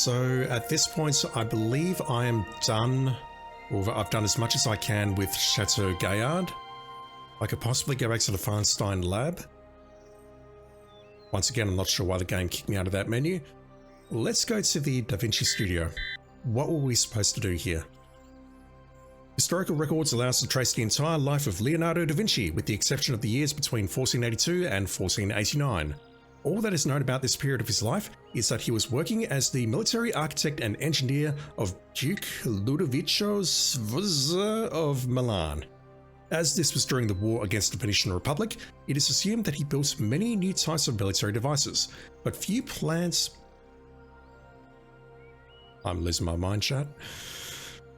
So at this point, I believe I am done, or I've done as much as I can with Chateau Gaillard. I could possibly go back to the Feinstein lab. Once again, I'm not sure why the game kicked me out of that menu. Let's go to the Da Vinci studio. What were we supposed to do here? Historical records allow us to trace the entire life of Leonardo da Vinci, with the exception of the years between 1482 and 1489. All that is known about this period of his life is that he was working as the military architect and engineer of Duke Ludovico Sforza of Milan. As this was during the war against the Venetian Republic, it is assumed that he built many new types of military devices, but few plans... I'm losing my mind, chat.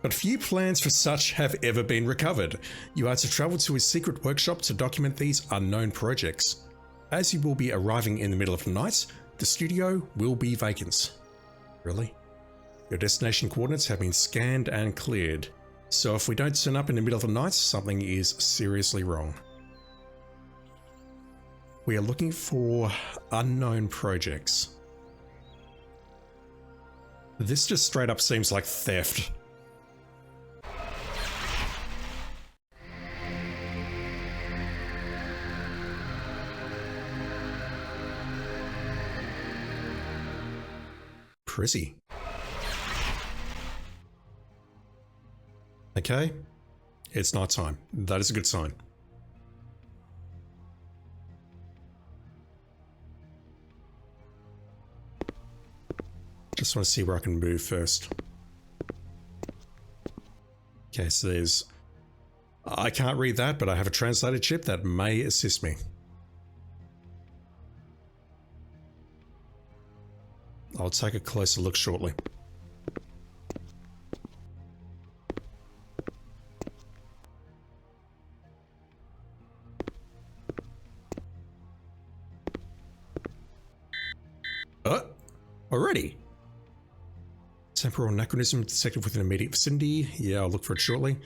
But few plans for such have ever been recovered. You are to travel to his secret workshop to document these unknown projects. As you will be arriving in the middle of the night, the studio will be vacant. Really? Your destination coordinates have been scanned and cleared. So if we don't turn up in the middle of the night, something is seriously wrong. We are looking for unknown projects. This just straight up seems like theft. Prissy. Okay, it's night time. That is a good sign. Just want to see where I can move first. Okay, so there's... I can't read that, but I have a translated chip that may assist me. I'll take a closer look shortly. Already? Temporal anachronism detected within immediate vicinity. Yeah, I'll look for it shortly.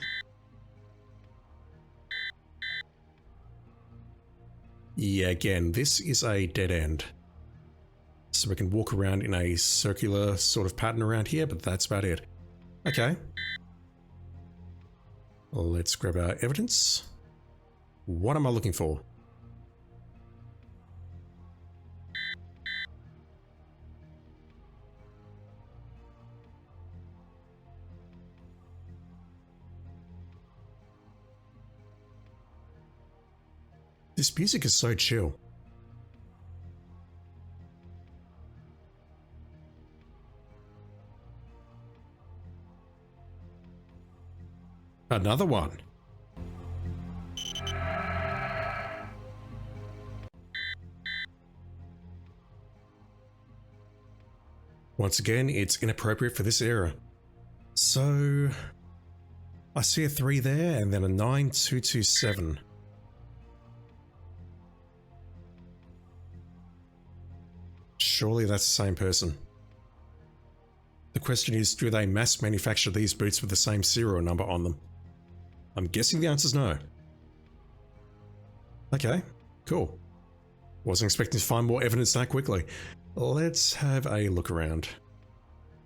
Yeah, again, this is a dead end. So we can walk around in a circular sort of pattern around here, but that's about it. Okay. Let's grab our evidence. What am I looking for? This music is so chill. Another one. Once again, it's inappropriate for this era. So, I see a 3 there and then a 9227. Surely that's the same person. The question is, do they mass manufacture these boots with the same serial number on them? I'm guessing the answer's no. Okay, cool. Wasn't expecting to find more evidence that quickly. Let's have a look around.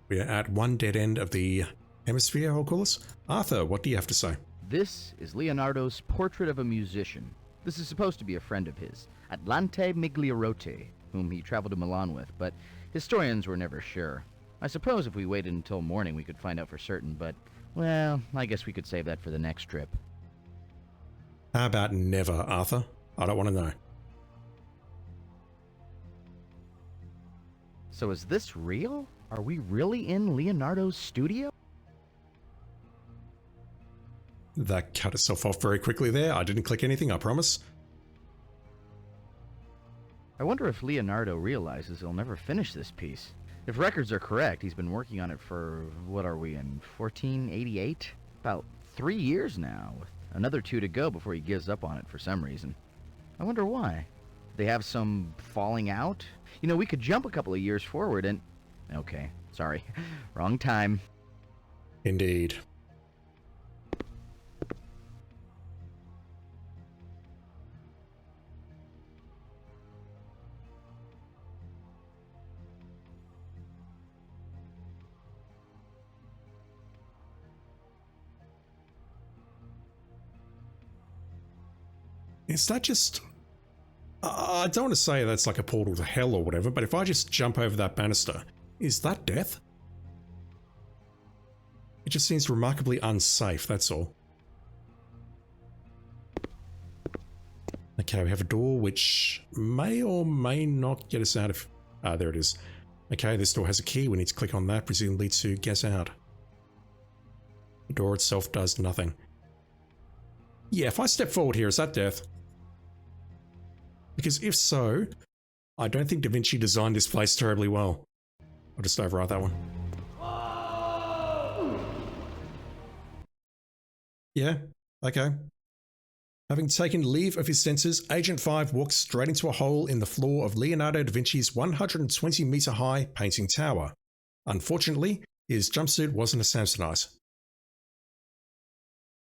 We are at one dead end of the hemisphere, I'll call this. Arthur, what do you have to say? This is Leonardo's portrait of a musician. This is supposed to be a friend of his, Atlante Migliorotti, whom he traveled to Milan with, but historians were never sure. I suppose if we waited until morning we could find out for certain, but, well, I guess we could save that for the next trip. How about never, Arthur? I don't want to know. So is this real? Are we really in Leonardo's studio? That cut itself off very quickly there. I didn't click anything, I promise. I wonder if Leonardo realizes he'll never finish this piece. If records are correct, he's been working on it for, what are we in, 1488? About 3 years now, with another 2 to go before he gives up on it for some reason. I wonder why. They have some falling out? You know, we could jump a couple of years forward and... Okay, sorry. Wrong time. Indeed. Is that just... I don't want to say that's like a portal to hell or whatever, but if I just jump over that banister, is that death? It just seems remarkably unsafe, that's all. Okay, we have a door which may or may not get us out of... Ah, there it is. Okay, this door has a key. We need to click on that, presumably to get out. The door itself does nothing. Yeah, if I step forward here, is that death? Because if so, I don't think Da Vinci designed this place terribly well. I'll just override that one. Yeah, okay. Having taken leave of his senses, Agent 5 walks straight into a hole in the floor of Leonardo da Vinci's 120-meter high painting tower. Unfortunately, his jumpsuit wasn't a Samsonite.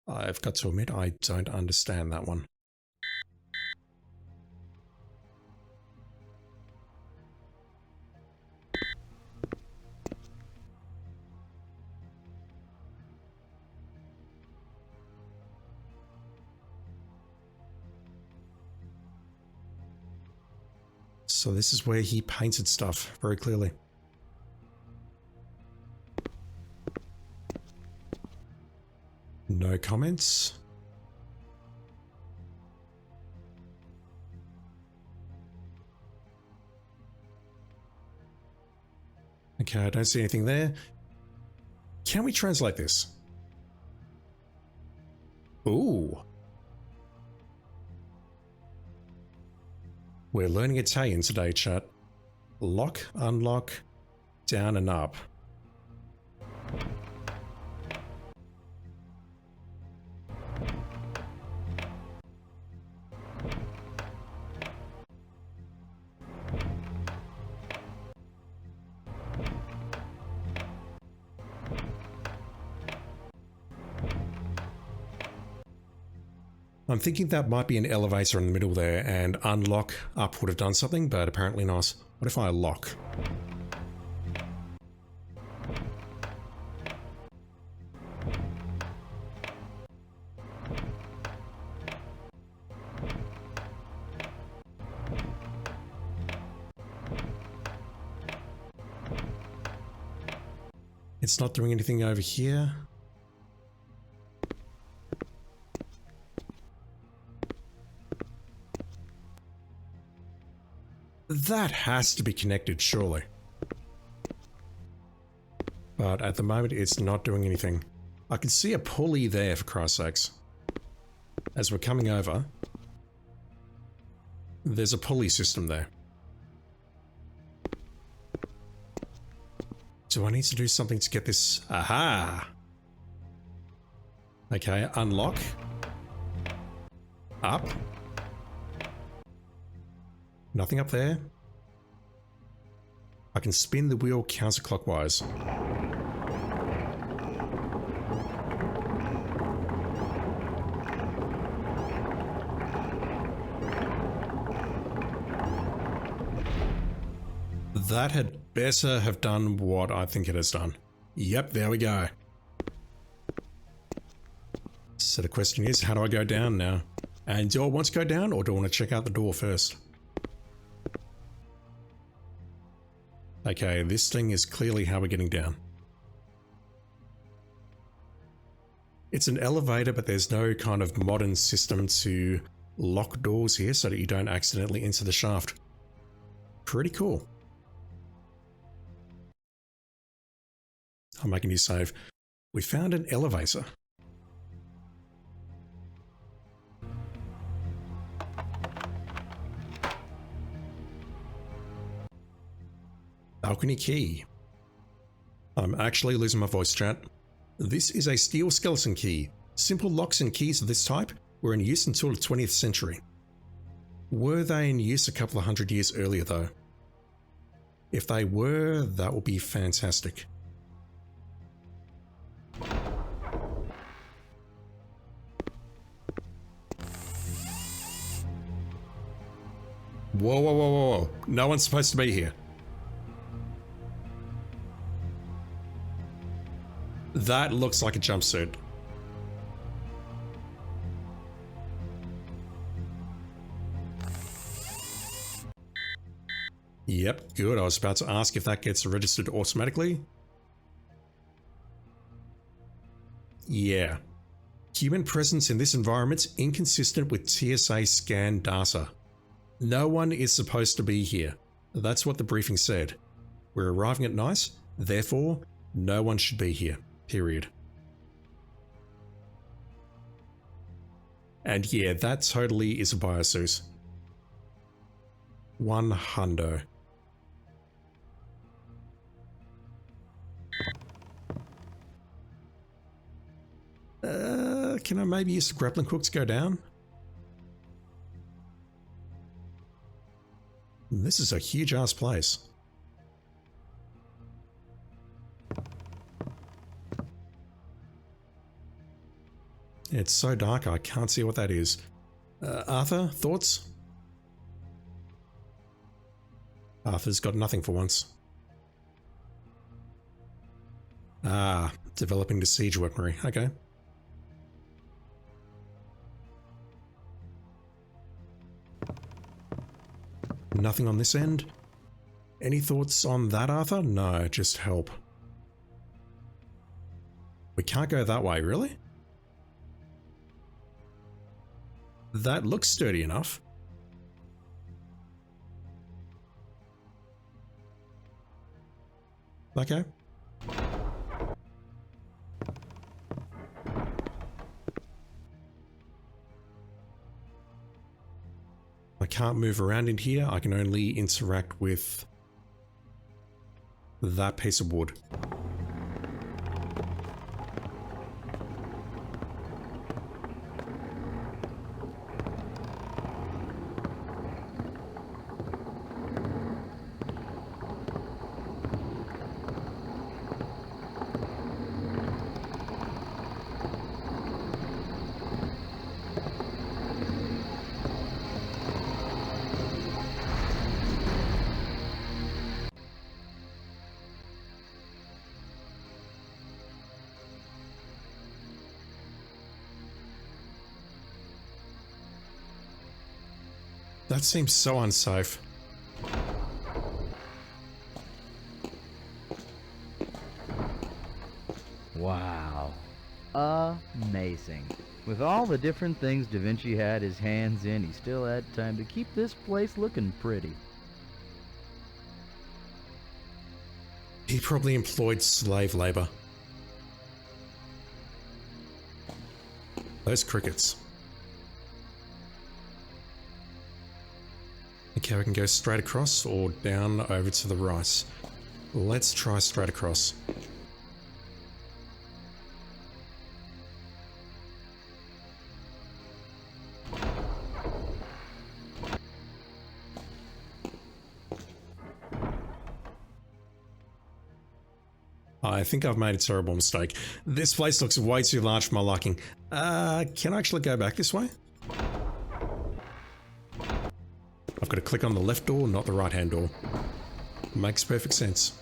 I've got to admit, I don't understand that one. So this is where he painted stuff, very clearly. No comments. Okay, I don't see anything there. Can we translate this? Ooh. We're learning Italian today, chat. Lock, unlock, down and up. I'm thinking that might be an elevator in the middle there, and unlock up would have done something, but apparently not. What if I lock? It's not doing anything over here. That has to be connected, surely. But at the moment, it's not doing anything. I can see a pulley there, for Christ's sakes. As we're coming over, there's a pulley system there. Do I need to do something to get this? Aha! Okay, unlock. Up. Nothing up there. I can spin the wheel counterclockwise. That had better have done what I think it has done. Yep, there we go. So the question is, how do I go down now? And do I want to go down, or do I want to check out the door first? Okay, this thing is clearly how we're getting down. It's an elevator, but there's no kind of modern system to lock doors here so that you don't accidentally enter the shaft. Pretty cool. I'll make a new save. We found an elevator. Balcony key. I'm actually losing my voice, chat. This is a steel skeleton key. Simple locks and keys of this type were in use until the 20th century. Were they in use a couple of hundred years earlier though? If they were, that would be fantastic. Whoa, whoa, whoa, whoa, whoa. No one's supposed to be here. That looks like a jumpsuit. Yep, good. I was about to ask if that gets registered automatically. Yeah. Human presence in this environment inconsistent with TSA scan data. No one is supposed to be here. That's what the briefing said. We're arriving at night, therefore, no one should be here. Period. And yeah, that totally is a biosuit. 100. Can I maybe use the grappling hook to go down? This is a huge ass place. It's so dark I can't see what that is. Arthur, thoughts? Arthur's got nothing for once. Ah, developing the siege weaponry. Okay. Nothing on this end? Any thoughts on that, Arthur? No, just help. We can't go that way, really? That looks sturdy enough. Okay. I can't move around in here. I can only interact with that piece of wood. That seems so unsafe. Wow. Amazing. With all the different things Da Vinci had his hands in, he still had time to keep this place looking pretty. He probably employed slave labor. Those crickets. Okay, we can go straight across or down over to the right. Let's try straight across. I think I've made a terrible mistake. This place looks way too large for my liking. Can I actually go back this way? I've got to click on the left door, not the right hand door. Makes perfect sense.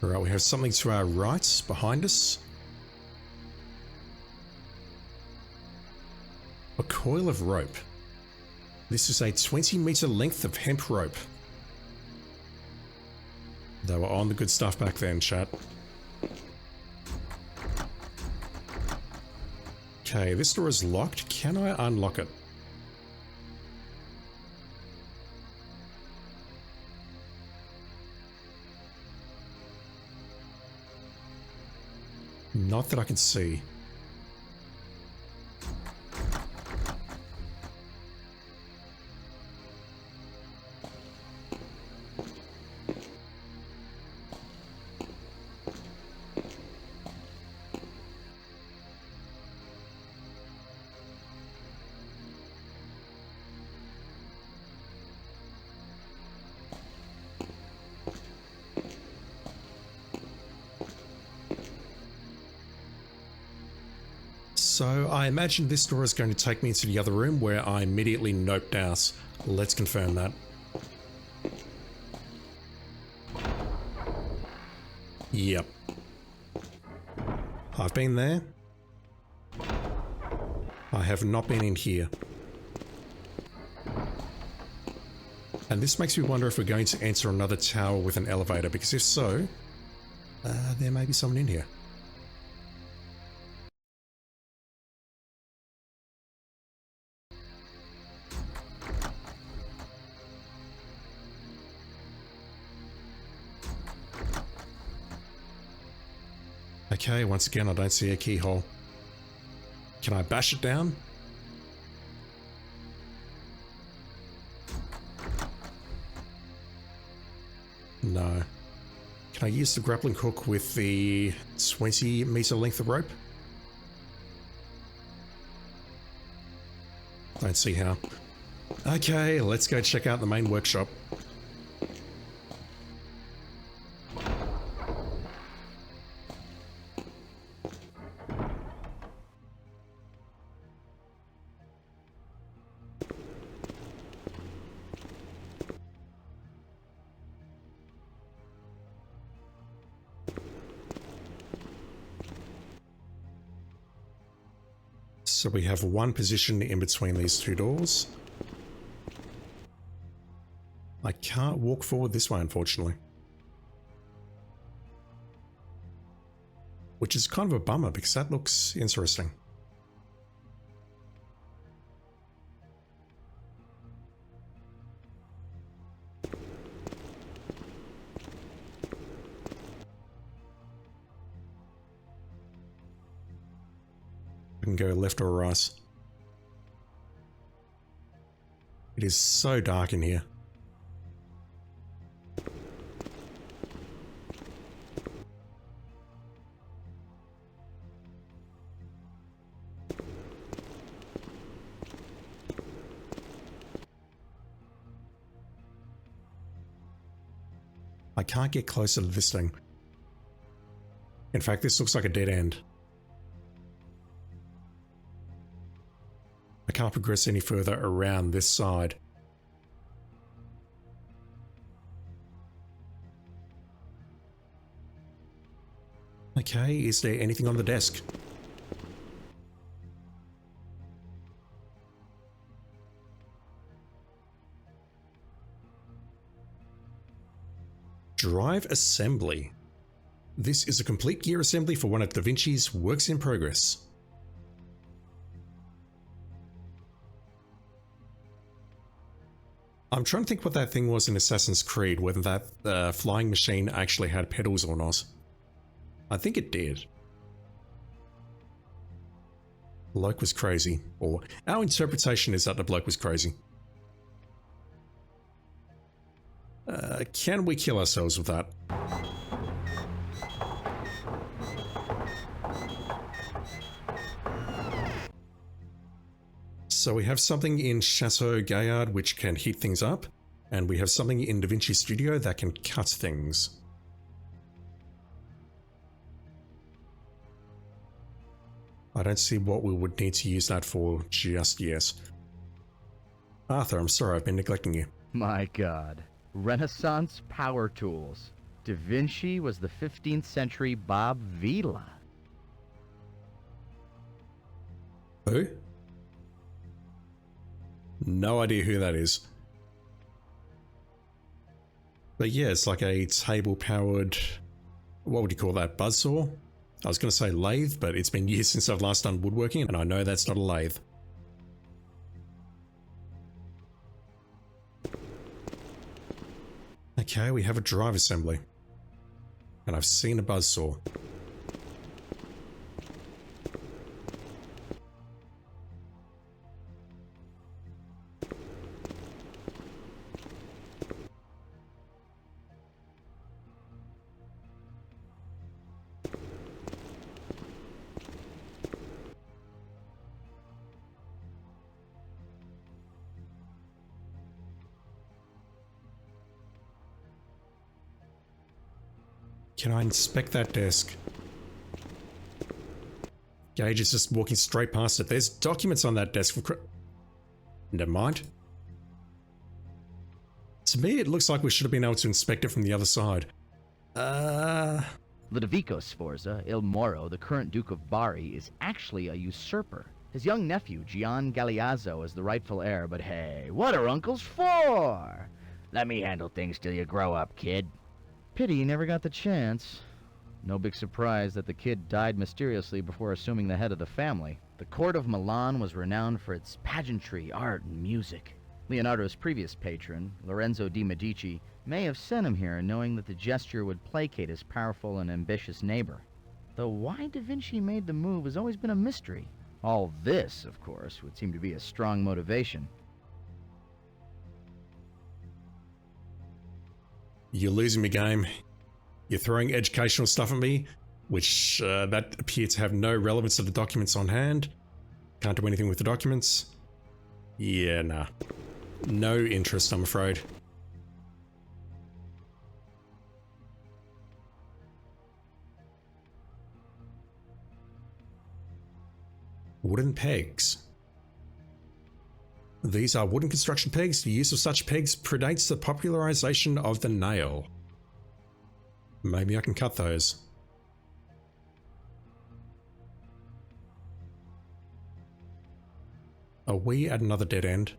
Alright, we have something to our right, behind us. A coil of rope. This is a 20-meter length of hemp rope. They were on the good stuff back then, chat. Okay, this door is locked. Can I unlock it? Not that I can see. So I imagine this door is going to take me into the other room where I immediately noped out. Let's confirm that. Yep. I've been there. I have not been in here. And this makes me wonder if we're going to enter another tower with an elevator, because if so, there may be someone in here. Okay, once again, I don't see a keyhole. Can I bash it down? No. Can I use the grappling hook with the 20-meter length of rope? Don't see how. Okay, let's go check out the main workshop. So we have one position in between these two doors. I can't walk forward this way, unfortunately. Which is kind of a bummer, because that looks interesting. I can go left or right. It is so dark in here. I can't get closer to this thing. In fact, this looks like a dead end. I can't progress any further around this side. Okay, is there anything on the desk? Drive assembly. This is a complete gear assembly for one of Da Vinci's works in progress. I'm trying to think what that thing was in Assassin's Creed, whether that flying machine actually had pedals or not. I think it did. Bloke was crazy, or our interpretation is that the bloke was crazy. Can we kill ourselves with that? So we have something in Chateau Gaillard which can heat things up, and we have something in Da Vinci Studio that can cut things. I don't see what we would need to use that for just yet. Arthur, I'm sorry, I've been neglecting you. My God. Renaissance power tools. Da Vinci was the 15th century Bob Vila. Who? No idea who that is. But yeah, it's like a table-powered... what would you call that? Buzzsaw? I was going to say lathe, but it's been years since I've last done woodworking, and I know that's not a lathe. Okay, we have a drive assembly. And I've seen a buzzsaw. Can I inspect that desk? Gage is just walking straight past it. There's documents on that desk. Never mind. To me, it looks like we should have been able to inspect it from the other side. Ludovico Sforza, Il Moro, the current Duke of Bari, is actually a usurper. His young nephew, Gian Galeazzo, is the rightful heir, but hey, what are uncles for? Let me handle things till you grow up, kid. Pity you never got the chance. No big surprise that the kid died mysteriously before assuming the head of the family. The court of Milan was renowned for its pageantry, art, and music. Leonardo's previous patron, Lorenzo di Medici, may have sent him here knowing that the gesture would placate his powerful and ambitious neighbor. Though why Da Vinci made the move has always been a mystery. All this, of course, would seem to be a strong motivation. You're losing me, game. You're throwing educational stuff at me, which that appear to have no relevance to the documents on hand. Can't do anything with the documents. Yeah, nah. No interest, I'm afraid. Wooden pegs. These are wooden construction pegs. The use of such pegs predates the popularization of the nail. Maybe I can cut those. Are we at another dead end?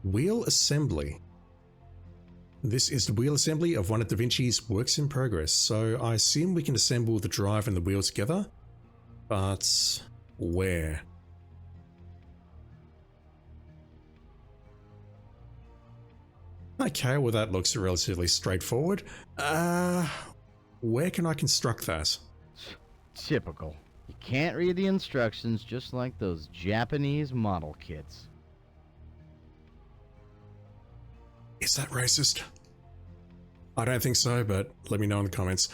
Wheel assembly. This is the wheel assembly of one of Da Vinci's works in progress, so I assume we can assemble the drive and the wheel together, but where? Okay, well that looks relatively straightforward. Where can I construct that? Typical. You can't read the instructions, just like those Japanese model kits. Is that racist? I don't think so, but let me know in the comments.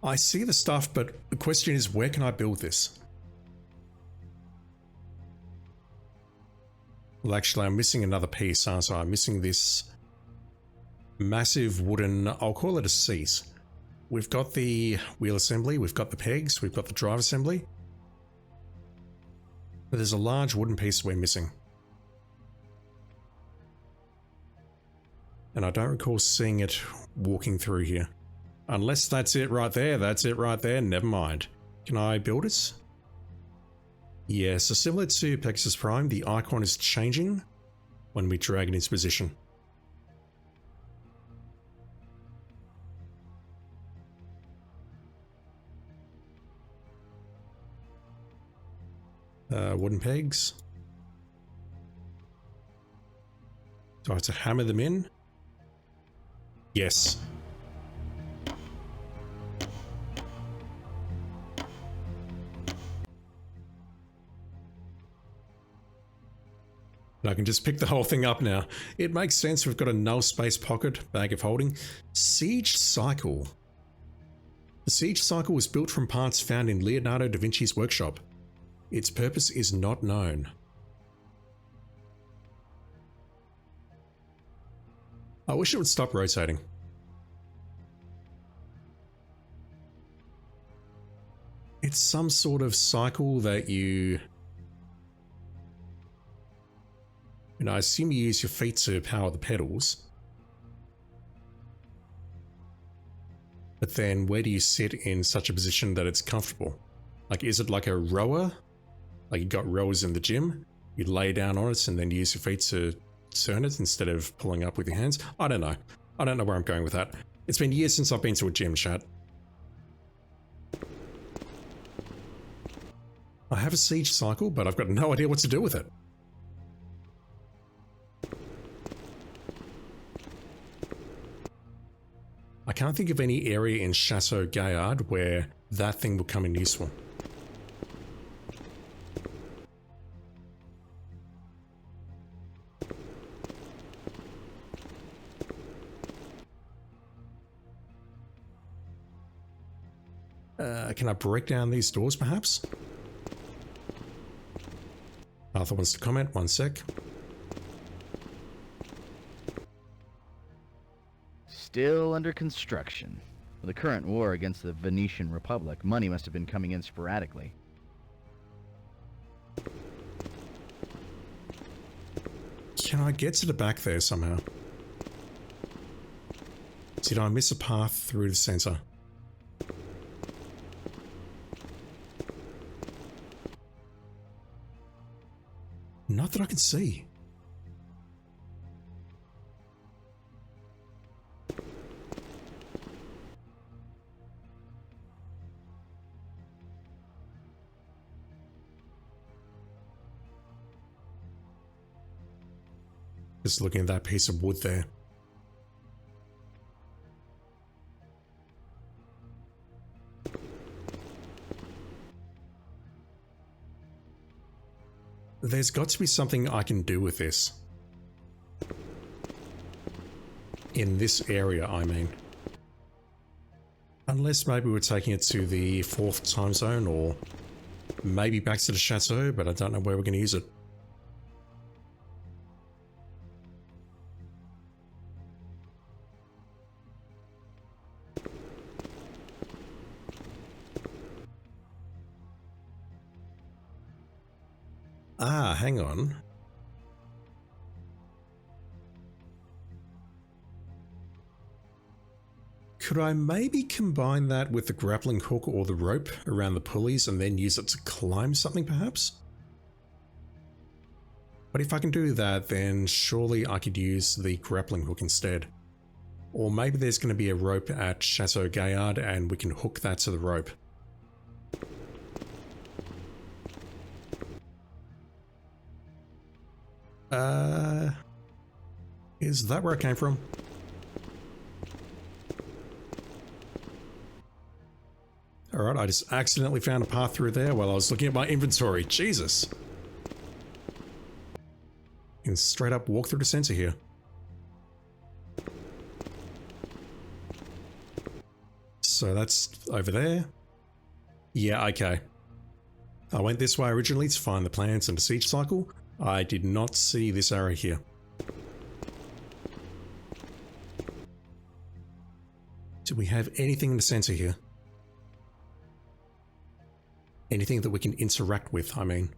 I see the stuff, but the question is, where can I build this? Well, actually, I'm missing another piece, aren't I? I'm missing this massive wooden, I'll call it a seat. We've got the wheel assembly, we've got the pegs, we've got the drive assembly. But there's a large wooden piece we're missing. And I don't recall seeing it walking through here. Unless that's it right there, never mind. Can I build it? Yeah, so similar to Pegasus Prime, the icon is changing when we drag it into position. Wooden pegs. Do I have to hammer them in? Yes. And I can just pick the whole thing up now. It makes sense. We've got a null space pocket, bag of holding. Siege cycle. The siege cycle was built from parts found in Leonardo da Vinci's workshop. Its purpose is not known. I wish it would stop rotating. It's some sort of cycle that you I assume you use your feet to power the pedals. But then where do you sit in such a position that it's comfortable? Like, is it like a rower? Like you got rowers in the gym? You lay down on it and then use your feet to turn it instead of pulling up with your hands? I don't know. I don't know where I'm going with that. It's been years since I've been to a gym, chat. I have a siege cycle, but I've got no idea what to do with it. I can't think of any area in Chateau Gaillard where that thing will come in useful. Can I break down these doors, perhaps? Arthur wants to comment. One sec. still under construction. With the current war against the Venetian Republic, money must have been coming in sporadically. Can I get to the back there somehow? Did I miss a path through the center? Not that I can see. Just looking at that piece of wood there. There's got to be something I can do with this. In this area, I mean. Unless maybe we're taking it to the 4th time zone, or maybe back to the chateau, but I don't know where we're going to use it. Ah, hang on. Could I maybe combine that with the grappling hook or the rope around the pulleys and then use it to climb something perhaps? But if I can do that, then surely I could use the grappling hook instead. Or maybe there's going to be a rope at Chateau Gaillard and we can hook that to the rope. Is that where I came from? Alright, I just accidentally found a path through there while I was looking at my inventory. Jesus! You can straight up walk through the center here. So that's over there. Yeah, okay. I went this way originally to find the plants and the siege cycle. I did not see this arrow here. Do we have anything in the center here? Anything that we can interact with, I mean.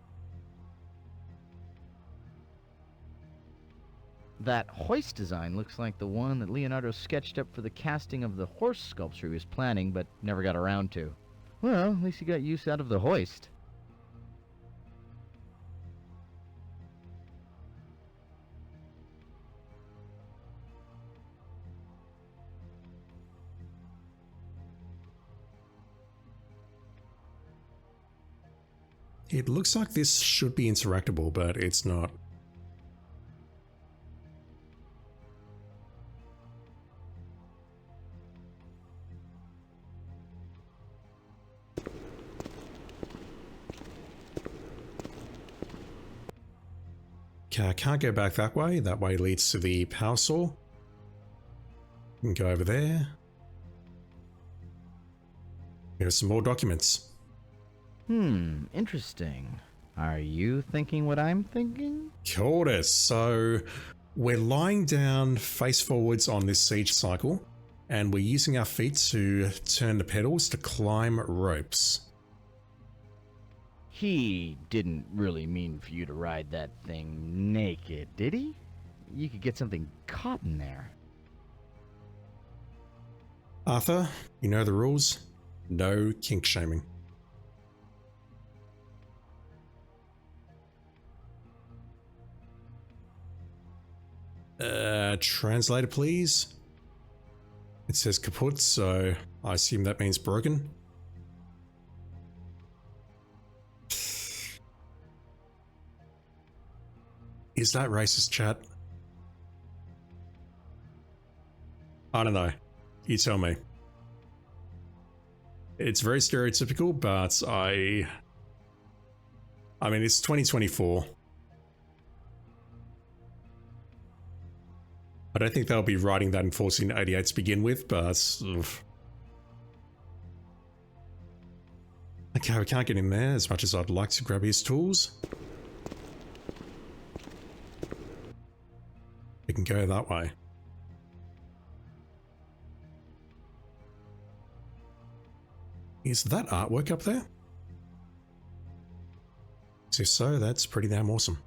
That hoist design looks like the one that Leonardo sketched up for the casting of the horse sculpture he was planning but never got around to. Well, at least he got use out of the hoist. It looks like this should be interactable, but it's not. Okay, I can't go back that way. That way leads to the power saw. We can go over there. Here's some more documents. Interesting. Are you thinking what I'm thinking? Cool. So we're lying down face forwards on this siege cycle, and we're using our feet to turn the pedals to climb ropes. He didn't really mean for you to ride that thing naked, did he? You could get something caught in there. Arthur, you know the rules. No kink shaming. Translator, please. It says kaput, so I assume that means broken. Is that racist, chat? I don't know. You tell me. It's very stereotypical, but I mean, it's 2024. I don't think they'll be writing that in 1488 to begin with, but... Okay, we can't get in there as much as I'd like to grab his tools. We can go that way. Is that artwork up there? If so, that's pretty damn awesome.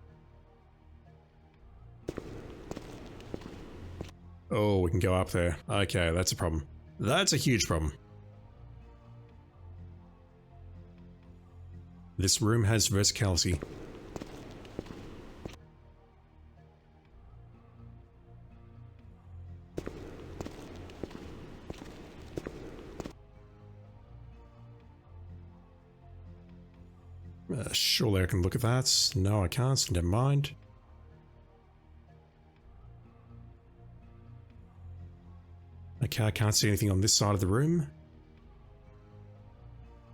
Oh, we can go up there. Okay, that's a problem. That's a huge problem. This room has verticality. Surely I can look at that. No, I can't. Never mind. Okay, I can't see anything on this side of the room.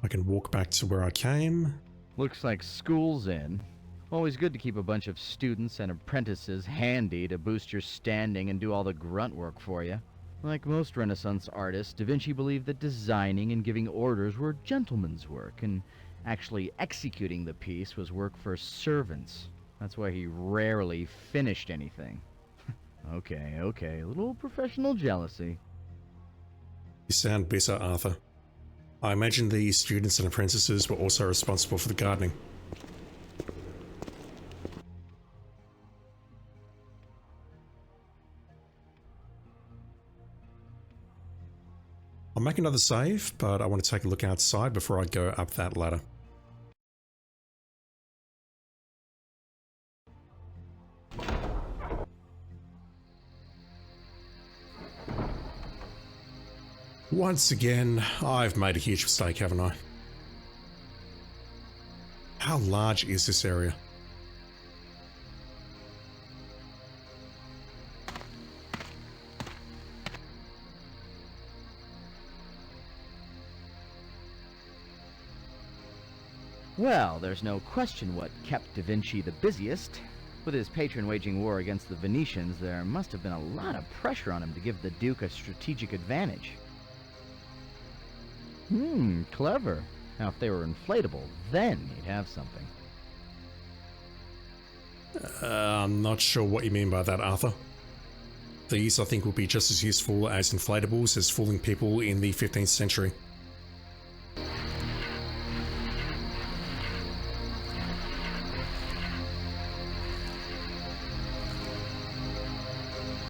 I can walk back to where I came. Looks like school's in. Always good to keep a bunch of students and apprentices handy to boost your standing and do all the grunt work for you. Like most Renaissance artists, Da Vinci believed that designing and giving orders were gentlemen's work, and actually executing the piece was work for servants. That's why he rarely finished anything. Okay, a little professional jealousy. You sound bitter, Arthur. I imagine the students and apprentices were also responsible for the gardening. I'll make another save, but I want to take a look outside before I go up that ladder. Once again, I've made a huge mistake, haven't I? How large is this area? Well, there's no question what kept Da Vinci the busiest. With his patron waging war against the Venetians, there must have been a lot of pressure on him to give the Duke a strategic advantage. Clever. Now, if they were inflatable, then he'd have something. I'm not sure what you mean by that, Arthur. These, I think, will be just as useful as inflatables as fooling people in the 15th century.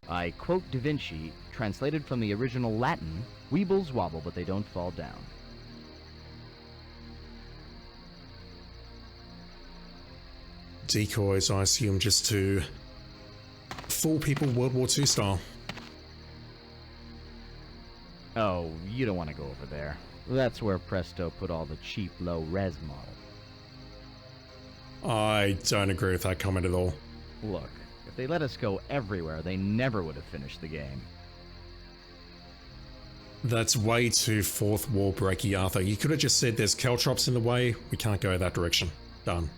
I quote Da Vinci, translated from the original Latin, "Weebles wobble, but they don't fall down." Decoys, I assume, just to fool people World War II style. Oh, you don't want to go over there. That's where Presto put all the cheap, low-res models. I don't agree with that comment at all. Look, if they let us go everywhere, they never would have finished the game. That's way too fourth wall breaky, Arthur. You could have just said there's caltrops in the way, we can't go that direction. Done.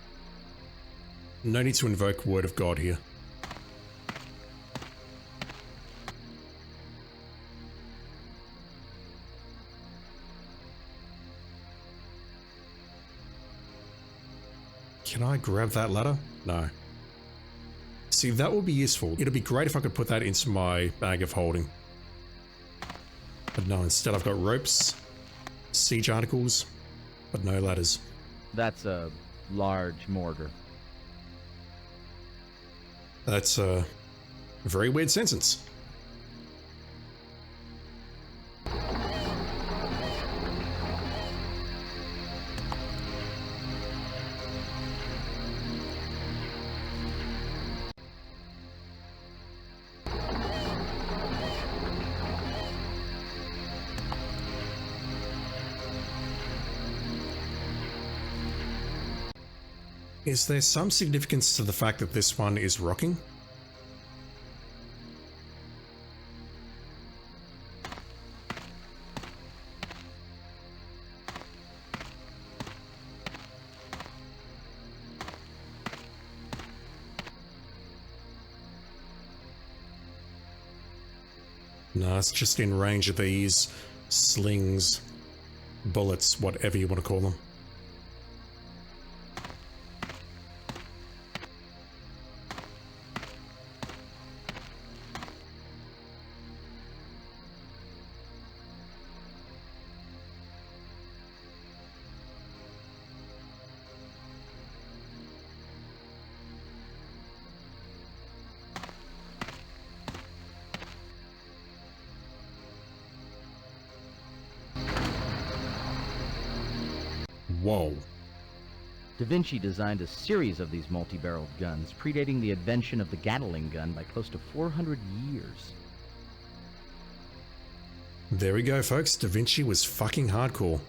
No need to invoke word of God here. Can I grab that ladder? No. See, that would be useful. It'd be great if I could put that into my bag of holding. But no, instead I've got ropes, siege articles, but no ladders. That's a large mortar. That's a very weird sentence. Is there some significance to the fact that this one is rocking? No, it's just in range of these slings, bullets, whatever you want to call them. Whoa. Da Vinci designed a series of these multi-barreled guns, predating the invention of the Gatling gun by close to 400 years. There we go, folks. Da Vinci was fucking hardcore.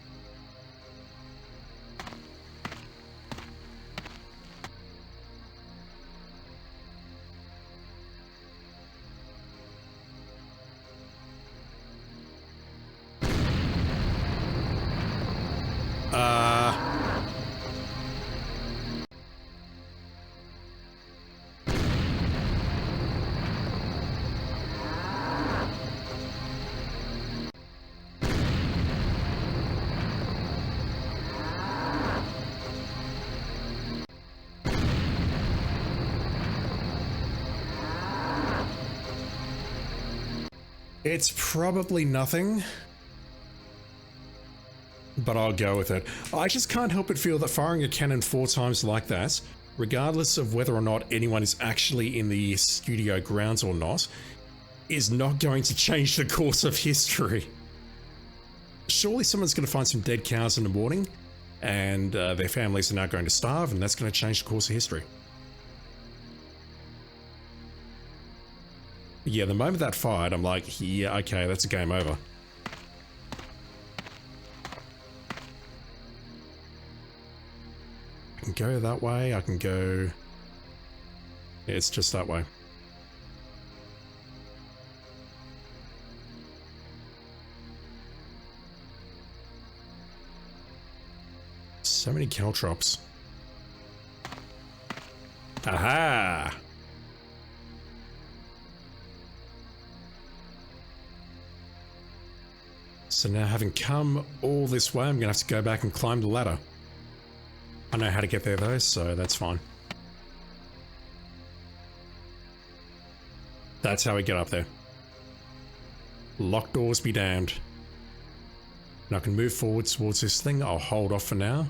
It's probably nothing, but I'll go with it. I just can't help but feel that firing a cannon 4 times like that, regardless of whether or not anyone is actually in the studio grounds or not, is not going to change the course of history. Surely someone's going to find some dead cows in the morning, and their families are now going to starve, and that's going to change the course of history. Yeah, the moment that fired, I'm like, yeah, okay, that's a game over. I can go that way, I can go... Yeah, it's just that way. So many caltrops. Aha! So now, having come all this way, I'm going to have to go back and climb the ladder. I know how to get there though, so that's fine. That's how we get up there. Locked doors be damned. And I can move forward towards this thing. I'll hold off for now.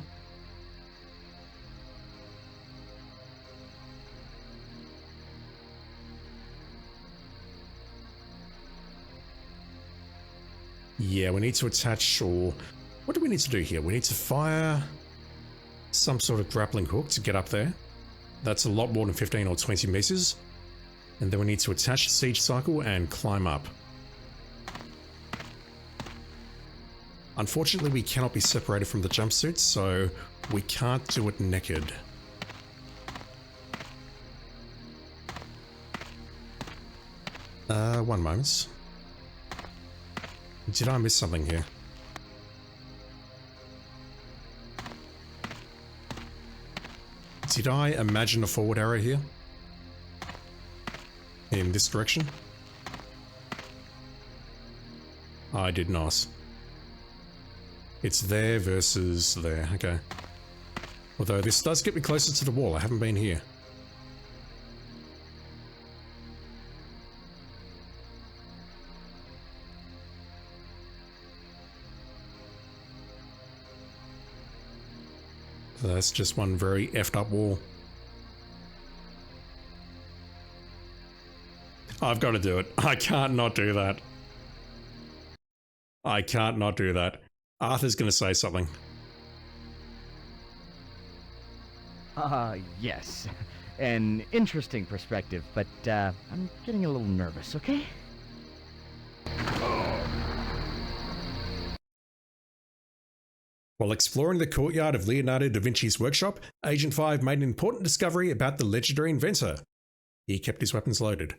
Yeah, we need to attach, or what do we need to do here? We need to fire some sort of grappling hook to get up there. That's a lot more than 15 or 20 meters. And then we need to attach the siege cycle and climb up. Unfortunately, we cannot be separated from the jumpsuits, so we can't do it naked. One moment. Did I miss something here? Did I imagine a forward arrow here? In this direction? I did not. It's there versus there, okay. Although this does get me closer to the wall, I haven't been here. That's just one very effed up wall. I've got to do it. I can't not do that. I can't not do that. Arthur's going to say something. Yes. An interesting perspective, but I'm getting a little nervous, okay? While exploring the courtyard of Leonardo da Vinci's workshop, Agent 5 made an important discovery about the legendary inventor. He kept his weapons loaded.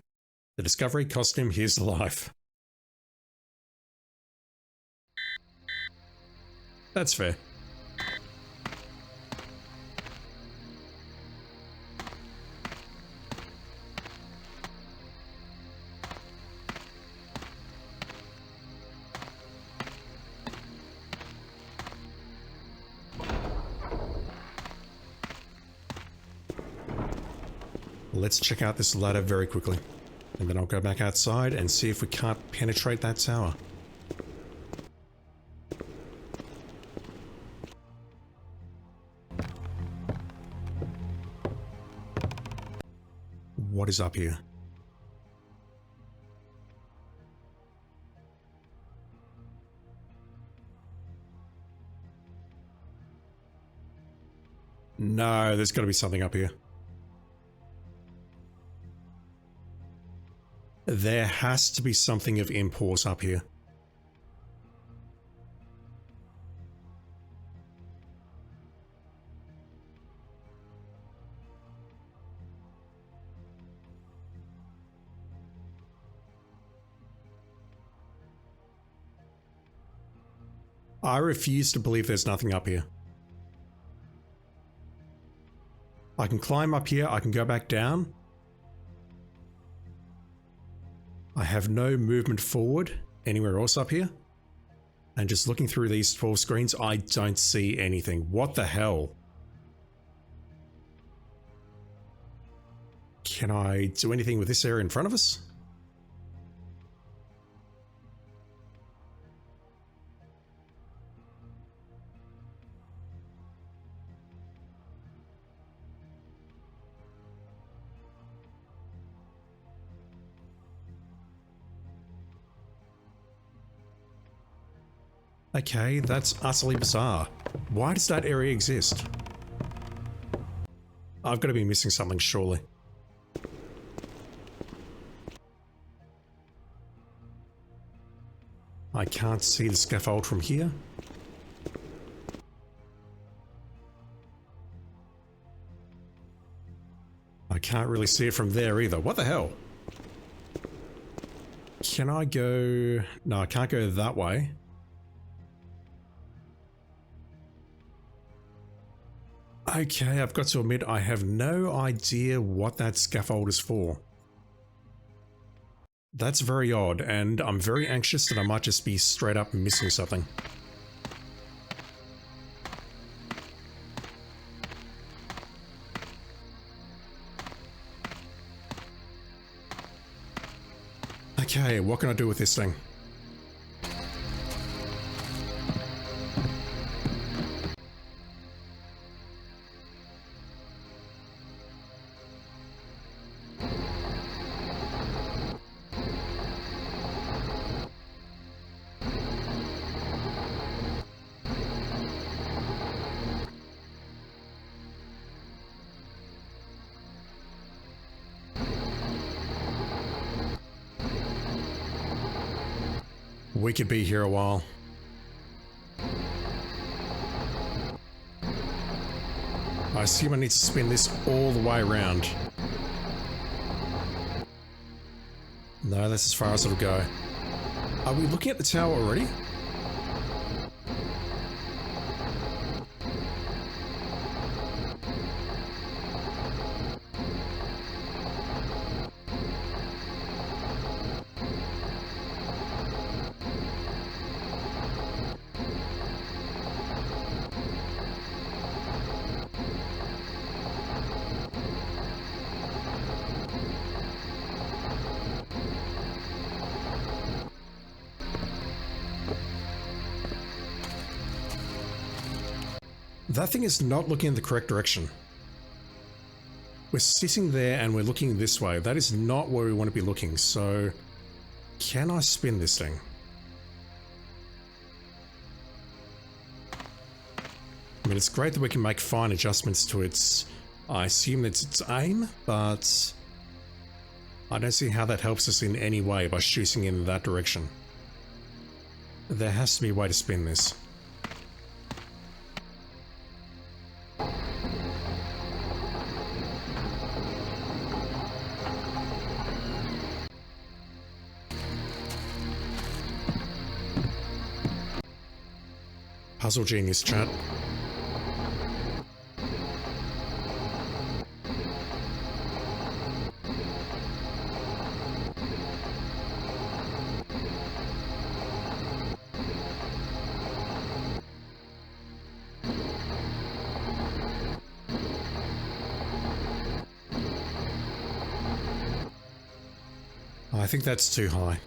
The discovery cost him his life. That's fair. Let's check out this ladder very quickly, and then I'll go back outside and see if we can't penetrate that tower. What is up here? No, there's got to be something up here. There has to be something of import up here. I refuse to believe there's nothing up here. I can climb up here, I can go back down. I have no movement forward anywhere else up here. And just looking through these 12 screens, I don't see anything. What the hell? Can I do anything with this area in front of us? Okay, that's utterly bizarre. Why does that area exist? I've got to be missing something, surely. I can't see the scaffold from here. I can't really see it from there either. What the hell? Can I go... No, I can't go that way. Okay, I've got to admit, I have no idea what that scaffold is for. That's very odd, and I'm very anxious that I might just be straight up missing something. Okay, what can I do with this thing? We could be here a while. I assume I need to spin this all the way around. No, that's as far as it'll go. Are we looking at the tower already? That thing is not looking in the correct direction. We're sitting there and we're looking this way. That is not where we want to be looking, so... Can I spin this thing? I mean, it's great that we can make fine adjustments to its... I assume it's its aim, but... I don't see how that helps us in any way by shooting in that direction. There has to be a way to spin this. Puzzle genius, chat. I think that's too high.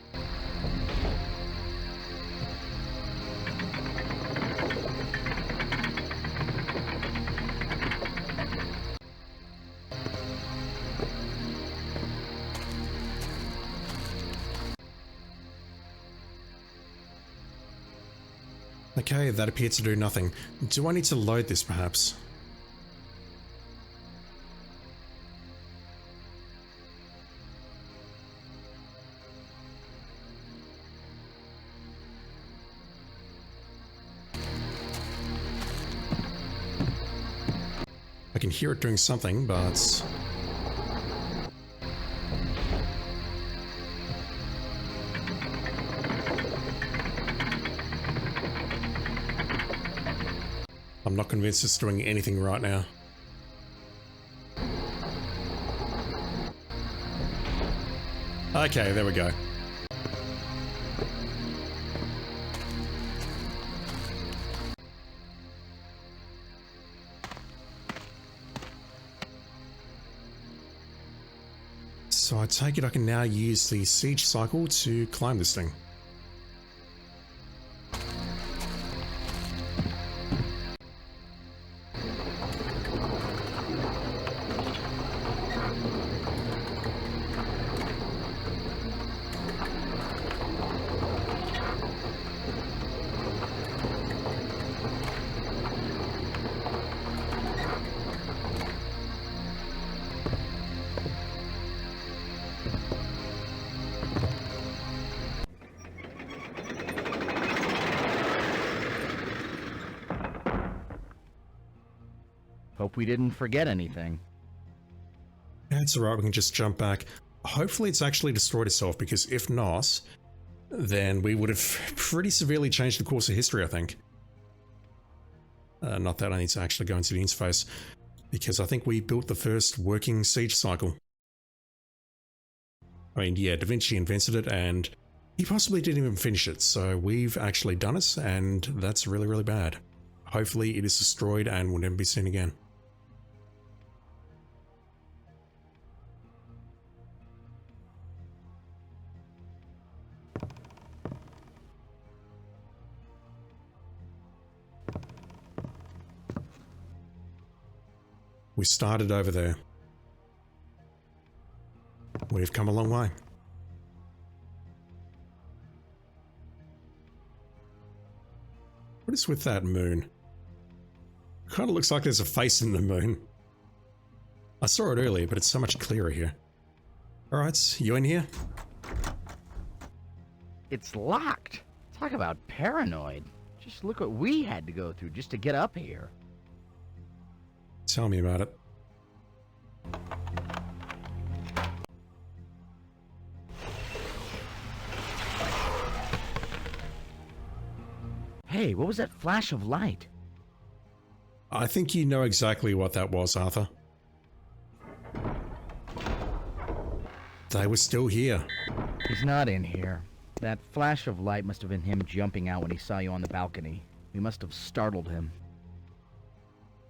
Okay, that appeared to do nothing. Do I need to load this perhaps? I can hear it doing something, but... I'm not convinced it's doing anything right now. Okay, there we go. So I take it I can now use the siege cycle to climb this thing. Hope we didn't forget anything. That's alright, we can just jump back. Hopefully it's actually destroyed itself, because if not, then we would have pretty severely changed the course of history, I think. Not that I need to actually go into the interface, because I think we built the first working siege cycle. I mean, yeah, Da Vinci invented it, and he possibly didn't even finish it, so we've actually done it, and that's really, really bad. Hopefully it is destroyed and will never be seen again. We started over there. We've come a long way. What is with that moon? Kind of looks like there's a face in the moon. I saw it earlier, but it's so much clearer here. Alright, you in here? It's locked. Talk about paranoid. Just look what we had to go through just to get up here. Tell me about it. Hey, what was that flash of light? I think you know exactly what that was, Arthur. They were still here. He's not in here. That flash of light must have been him jumping out when he saw you on the balcony. We must have startled him.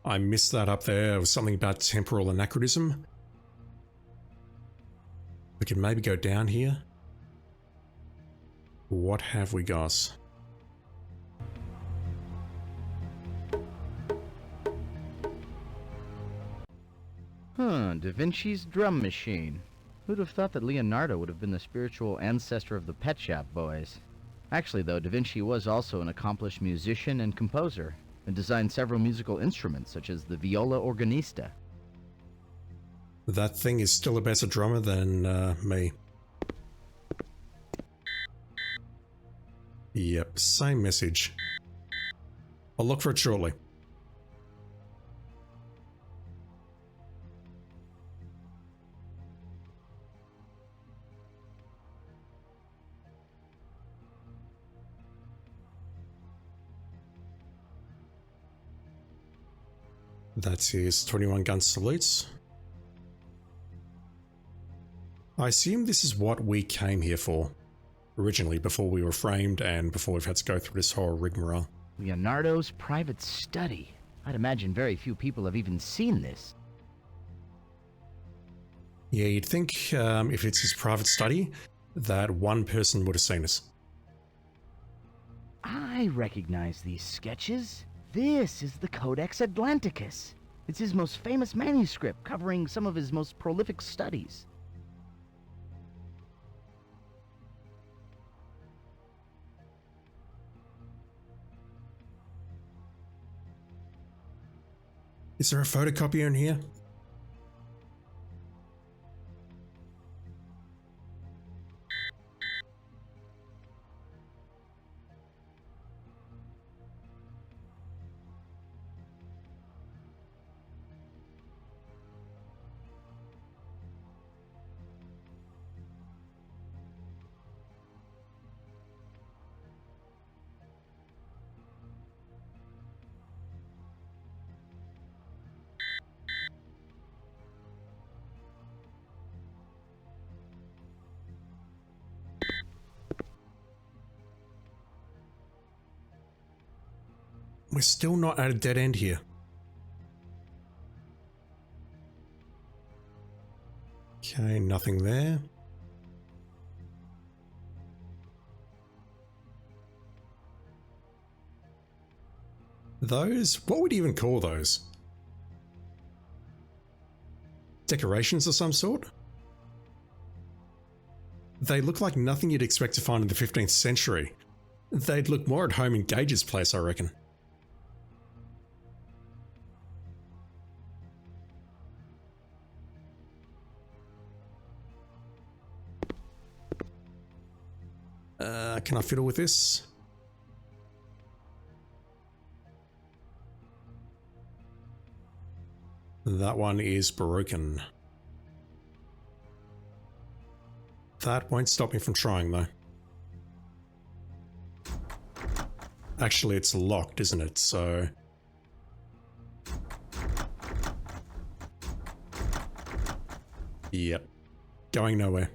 I missed that up there. It was something about temporal anachronism. We can maybe go down here. What have we got? Da Vinci's drum machine. Who'd have thought that Leonardo would have been the spiritual ancestor of the Pet Shop Boys? Actually, though, Da Vinci was also an accomplished musician and composer, and designed several musical instruments, such as the viola organista. That thing is still a better drummer than me. Yep, same message. I'll look for it shortly. That's his 21 gun salutes. I assume this is what we came here for. Originally, before we were framed and before we've had to go through this whole rigmarole. Leonardo's private study. I'd imagine very few people have even seen this. Yeah, you'd think if it's his private study, that one person would have seen us. I recognize these sketches. This is the Codex Atlanticus. It's his most famous manuscript, covering some of his most prolific studies. Is there a photocopier in here? we're still not at a dead end here. Okay, nothing there. Those, what would you even call those? Decorations of some sort? They look like nothing you'd expect to find in the 15th century. They'd look more at home in Gage's place, I reckon. Can I fiddle with this? That one is broken. That won't stop me from trying, though. Actually, it's locked, isn't it? So... Yep. Going nowhere.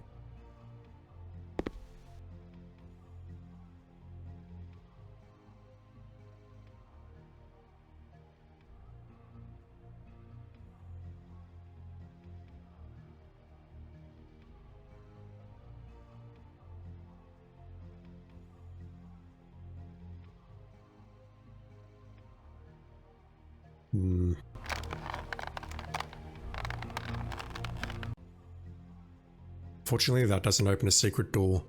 Fortunately, that doesn't open a secret door.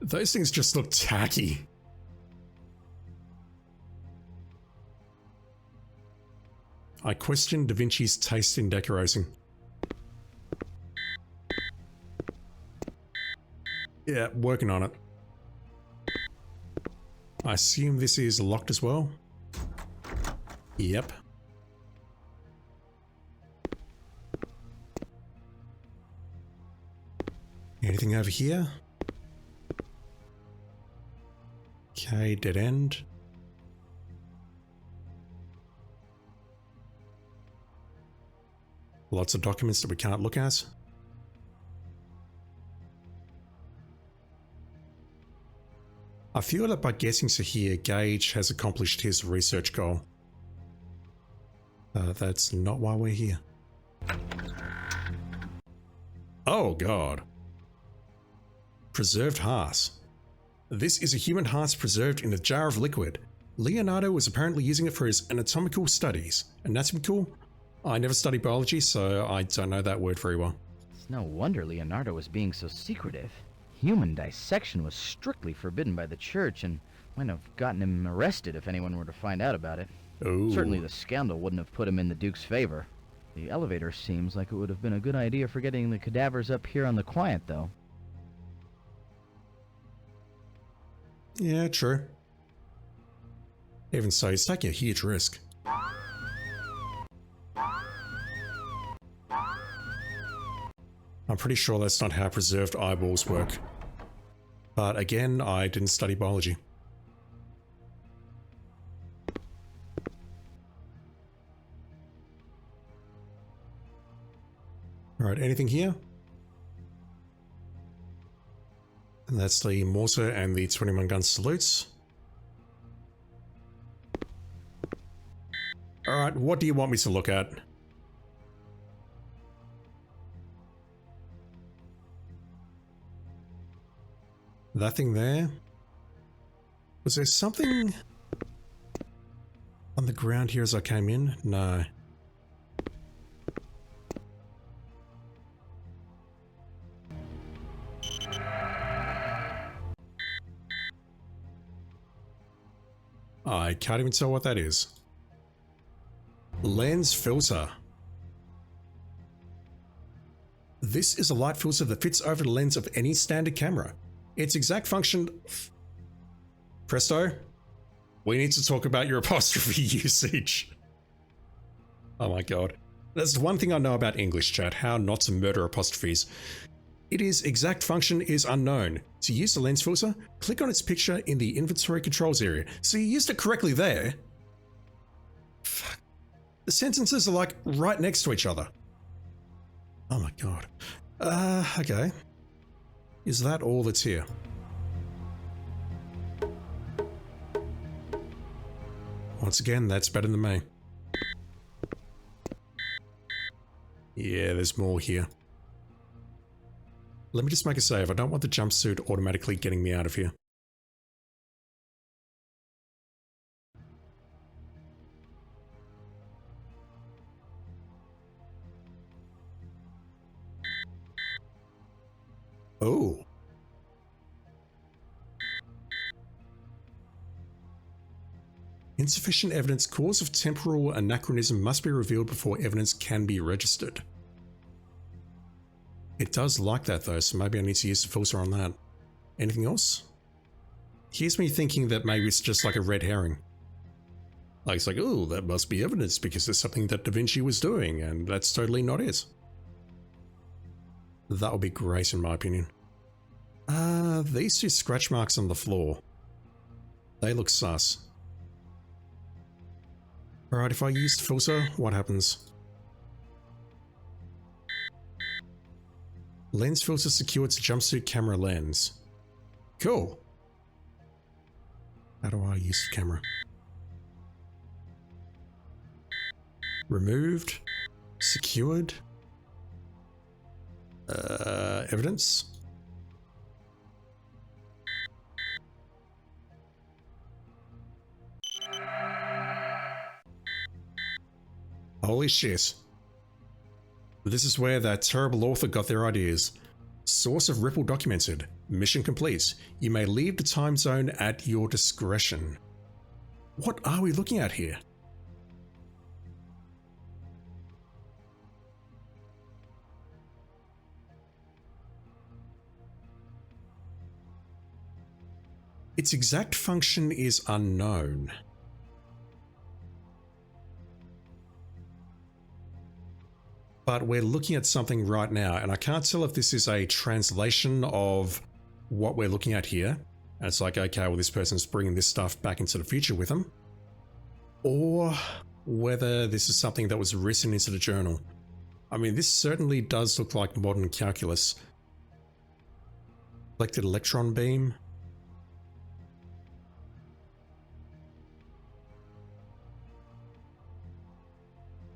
Those things just look tacky. I question Da Vinci's taste in decorating. Yeah, working on it. I assume this is locked as well? Yep. Anything over here? Okay, dead end. Lots of documents that we can't look at. I feel that by getting to here, Gage has accomplished his research goal. That's not why we're here. Oh god. Preserved heart. This is a human heart preserved in a jar of liquid. Leonardo was apparently using it for his anatomical studies. Anatomical? I never studied biology, so I don't know that word very well. It's no wonder Leonardo was being so secretive. Human dissection was strictly forbidden by the church and might have gotten him arrested if anyone were to find out about it. Ooh. Certainly the scandal wouldn't have put him in the Duke's favor. The elevator seems like it would have been a good idea for getting the cadavers up here on the quiet, though. Yeah, true. Even so, he's taking a huge risk. I'm pretty sure that's not how preserved eyeballs work. But again, I didn't study biology. Alright, anything here? And that's the mortar and the 21 gun salutes. Alright, what do you want me to look at? That thing there? Was there something on the ground here as I came in? No. I can't even tell what that is. Lens filter. This is a light filter that fits over the lens of any standard camera. Its exact function... Presto, we need to talk about your apostrophe usage. Oh my god. That's the one thing I know about English, chat, how not to murder apostrophes. Its exact function is unknown. To use the lens filter, click on its picture in the inventory controls area. So you used it correctly there. Fuck. The sentences are like right next to each other. Oh my god. Okay. Is that all that's here? Once again, that's better than me. Yeah, there's more here. Let me just make a save. I don't want the jumpsuit automatically getting me out of here. Oh. Insufficient evidence. Cause of temporal anachronism must be revealed before evidence can be registered. It does like that though, so maybe I need to use the filter on that. Anything else? Here's me thinking that maybe it's just like a red herring. Like it's like, oh, that must be evidence because it's something that Da Vinci was doing, and that's totally not it. That would be great in my opinion. These two scratch marks on the floor. They look sus. Alright, if I use the filter, what happens? Lens filter secured to jumpsuit camera lens. Cool. How do I use the camera? Removed. Secured. Evidence. Holy shit. This is where that terrible author got their ideas. Source of ripple documented. Mission complete. You may leave the time zone at your discretion. What are we looking at here? Its exact function is unknown. But we're looking at something right now, and I can't tell if this is a translation of what we're looking at here. And it's like, okay, well, this person's bringing this stuff back into the future with them. Or whether this is something that was written into the journal. I mean, this certainly does look like modern calculus. Reflected electron beam.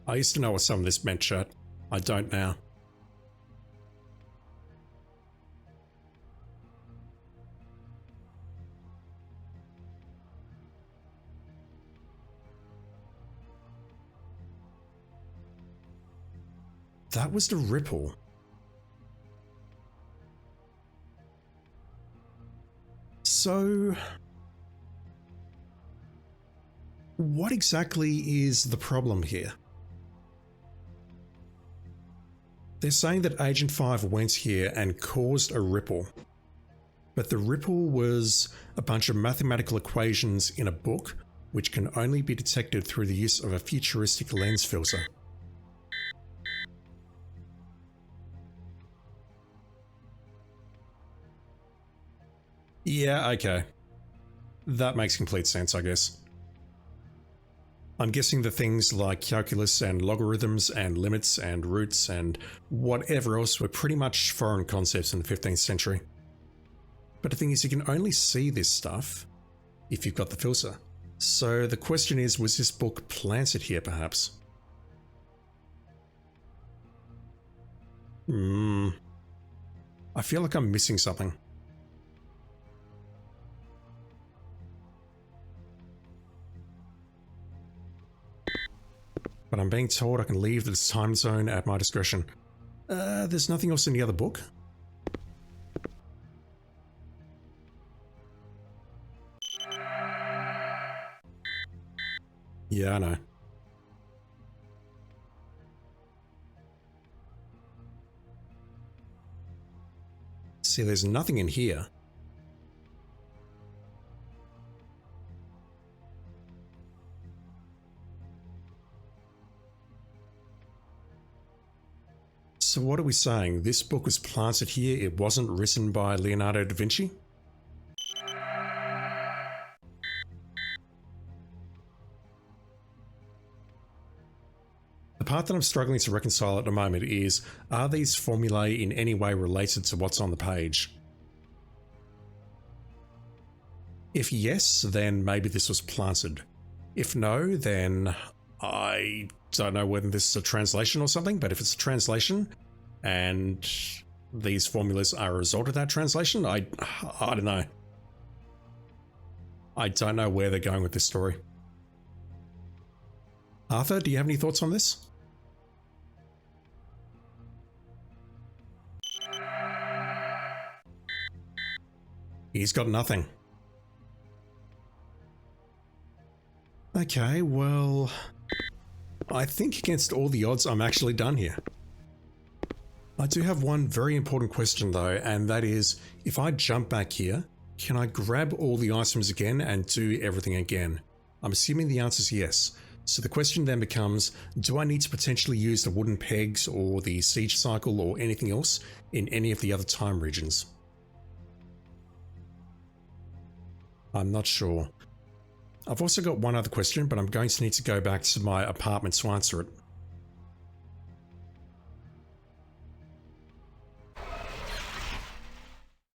I used to know what some of this meant, chat. I don't now. That was the ripple. So, what exactly is the problem here? They're saying that Agent 5 went here and caused a ripple. But the ripple was a bunch of mathematical equations in a book, which can only be detected through the use of a futuristic lens filter. Yeah, okay. That makes complete sense, I guess. I'm guessing the things like calculus and logarithms and limits and roots and whatever else were pretty much foreign concepts in the 15th century. But the thing is, you can only see this stuff if you've got the filter. So the question is, was this book planted here perhaps? I feel like I'm missing something. But I'm being told I can leave this time zone at my discretion. There's nothing else in the other book? Yeah, I know. See, there's nothing in here. So what are we saying? This book was planted here, it wasn't written by Leonardo da Vinci? part that I'm struggling to reconcile at the moment is, are these formulae in any way related to what's on the page? If yes, then maybe this was planted. If no, then I don't know whether this is a translation or something, but if it's a translation and these formulas are a result of that translation, I don't know. I don't know where they're going with this story. Arthur, do you have any thoughts on this? He's got nothing. Okay, well, I think against all the odds I'm actually done here. I do have one very important question though, and that is, if I jump back here, can I grab all the items again and do everything again? I'm assuming the answer is yes. So the question then becomes, do I need to potentially use the wooden pegs or the siege cycle or anything else in any of the other time regions? I'm not sure. I've also got one other question, but I'm going to need to go back to my apartment to answer it.